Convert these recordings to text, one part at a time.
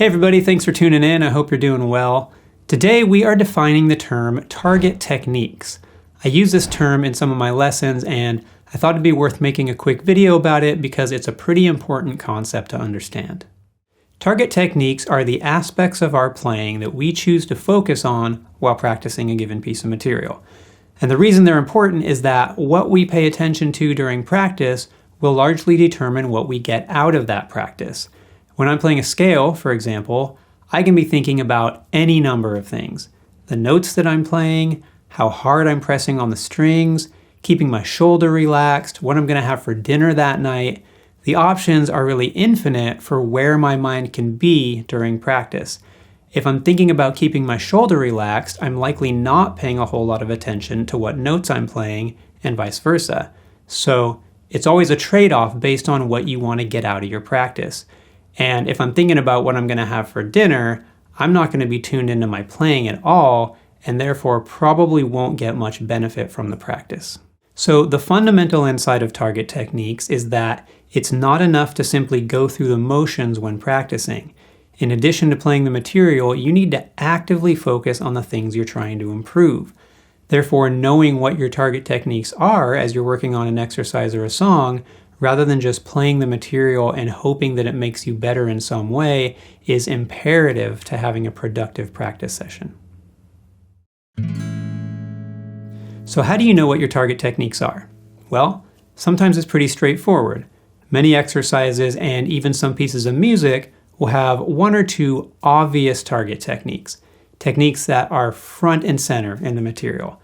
Hey everybody, thanks for tuning in. I hope you're doing well. Today we are defining the term target techniques. I use this term in some of my lessons and I thought it'd be worth making a quick video about it because it's a pretty important concept to understand. Target techniques are the aspects of our playing that we choose to focus on while practicing a given piece of material. And the reason they're important is that what we pay attention to during practice will largely determine what we get out of that practice. When I'm playing a scale, for example, I can be thinking about any number of things. The notes that I'm playing, how hard I'm pressing on the strings, keeping my shoulder relaxed, what I'm going to have for dinner that night. The options are really infinite for where my mind can be during practice. If I'm thinking about keeping my shoulder relaxed, I'm likely not paying a whole lot of attention to what notes I'm playing and vice versa. So it's always a trade-off based on what you want to get out of your practice. And if I'm thinking about what I'm going to have for dinner, I'm not going to be tuned into my playing at all, and therefore probably won't get much benefit from the practice. So the fundamental insight of target techniques is that it's not enough to simply go through the motions when practicing. In addition to playing the material, you need to actively focus on the things you're trying to improve. Therefore, knowing what your target techniques are as you're working on an exercise or a song, rather than just playing the material and hoping that it makes you better in some way, is imperative to having a productive practice session. So how do you know what your target techniques are? Well, sometimes it's pretty straightforward. Many exercises and even some pieces of music will have one or two obvious target techniques, techniques that are front and center in the material.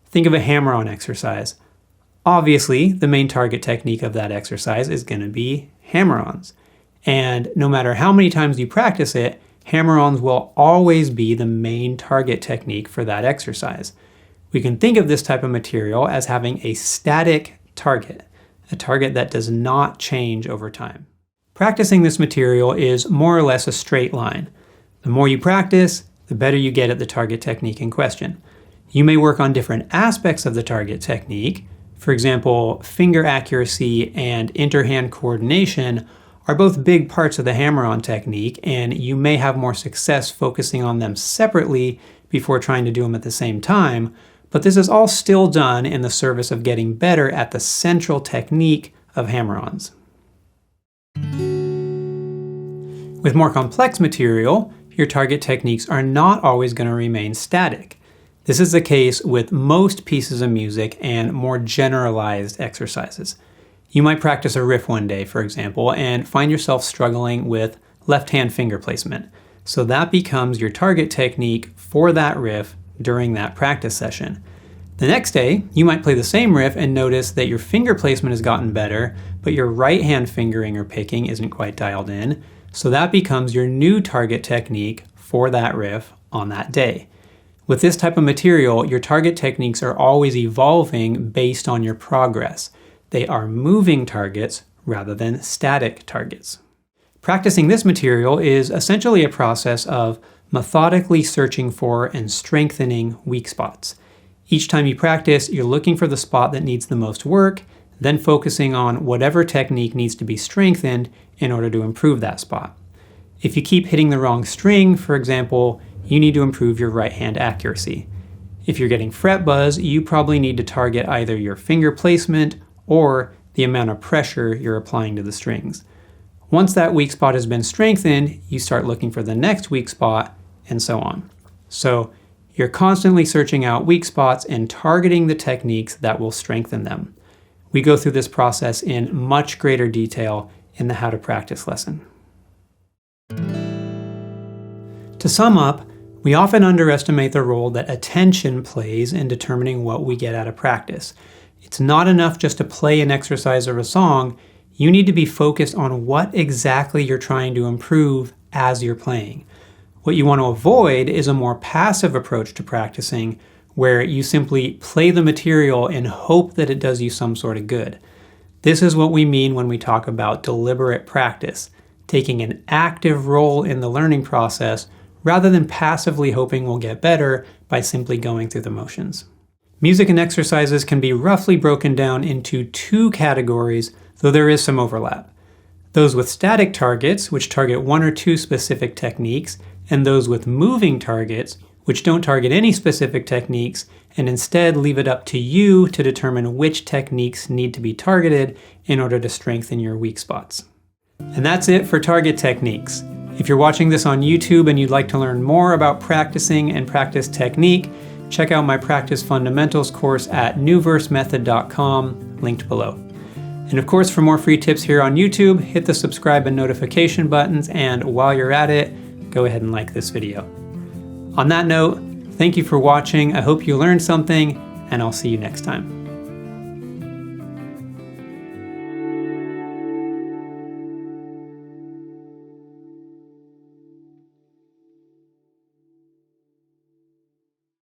Think of a hammer-on exercise. Obviously, the main target technique of that exercise is going to be hammer-ons. And no matter how many times you practice it, hammer-ons will always be the main target technique for that exercise. We can think of this type of material as having a static target, a target that does not change over time. Practicing this material is more or less a straight line. The more you practice, the better you get at the target technique in question. You may work on different aspects of the target technique. For example, finger accuracy and interhand coordination are both big parts of the hammer-on technique, and you may have more success focusing on them separately before trying to do them at the same time, but this is all still done in the service of getting better at the central technique of hammer-ons. With more complex material, your target techniques are not always going to remain static. This is the case with most pieces of music and more generalized exercises. You might practice a riff one day, for example, and find yourself struggling with left-hand finger placement. So that becomes your target technique for that riff during that practice session. The next day, you might play the same riff and notice that your finger placement has gotten better, but your right-hand fingering or picking isn't quite dialed in. So that becomes your new target technique for that riff on that day. With this type of material, your target techniques are always evolving based on your progress. They are moving targets rather than static targets. Practicing this material is essentially a process of methodically searching for and strengthening weak spots. Each time you practice, you're looking for the spot that needs the most work, then focusing on whatever technique needs to be strengthened in order to improve that spot. If you keep hitting the wrong string, for example, you need to improve your right hand accuracy. If you're getting fret buzz, you probably need to target either your finger placement or the amount of pressure you're applying to the strings. Once that weak spot has been strengthened, you start looking for the next weak spot, and so on. So you're constantly searching out weak spots and targeting the techniques that will strengthen them. We go through this process in much greater detail in the How to Practice lesson. To sum up, we often underestimate the role that attention plays in determining what we get out of practice. It's not enough just to play an exercise or a song. You need to be focused on what exactly you're trying to improve as you're playing. What you want to avoid is a more passive approach to practicing, where you simply play the material and hope that it does you some sort of good. This is what we mean when we talk about deliberate practice, taking an active role in the learning process rather than passively hoping we'll get better by simply going through the motions. Music and exercises can be roughly broken down into two categories, though there is some overlap. those with static targets, which target one or two specific techniques, and those with moving targets, which don't target any specific techniques, and instead leave it up to you to determine which techniques need to be targeted in order to strengthen your weak spots. And that's it for target techniques. If you're watching this on YouTube and you'd like to learn more about practicing and practice technique, check out my Practice Fundamentals course at newversemethod.com, linked below. And of course, for more free tips here on YouTube, hit the subscribe and notification buttons, and while you're at it, go ahead and like this video. On that note, thank you for watching. I hope you learned something, and I'll see you next time.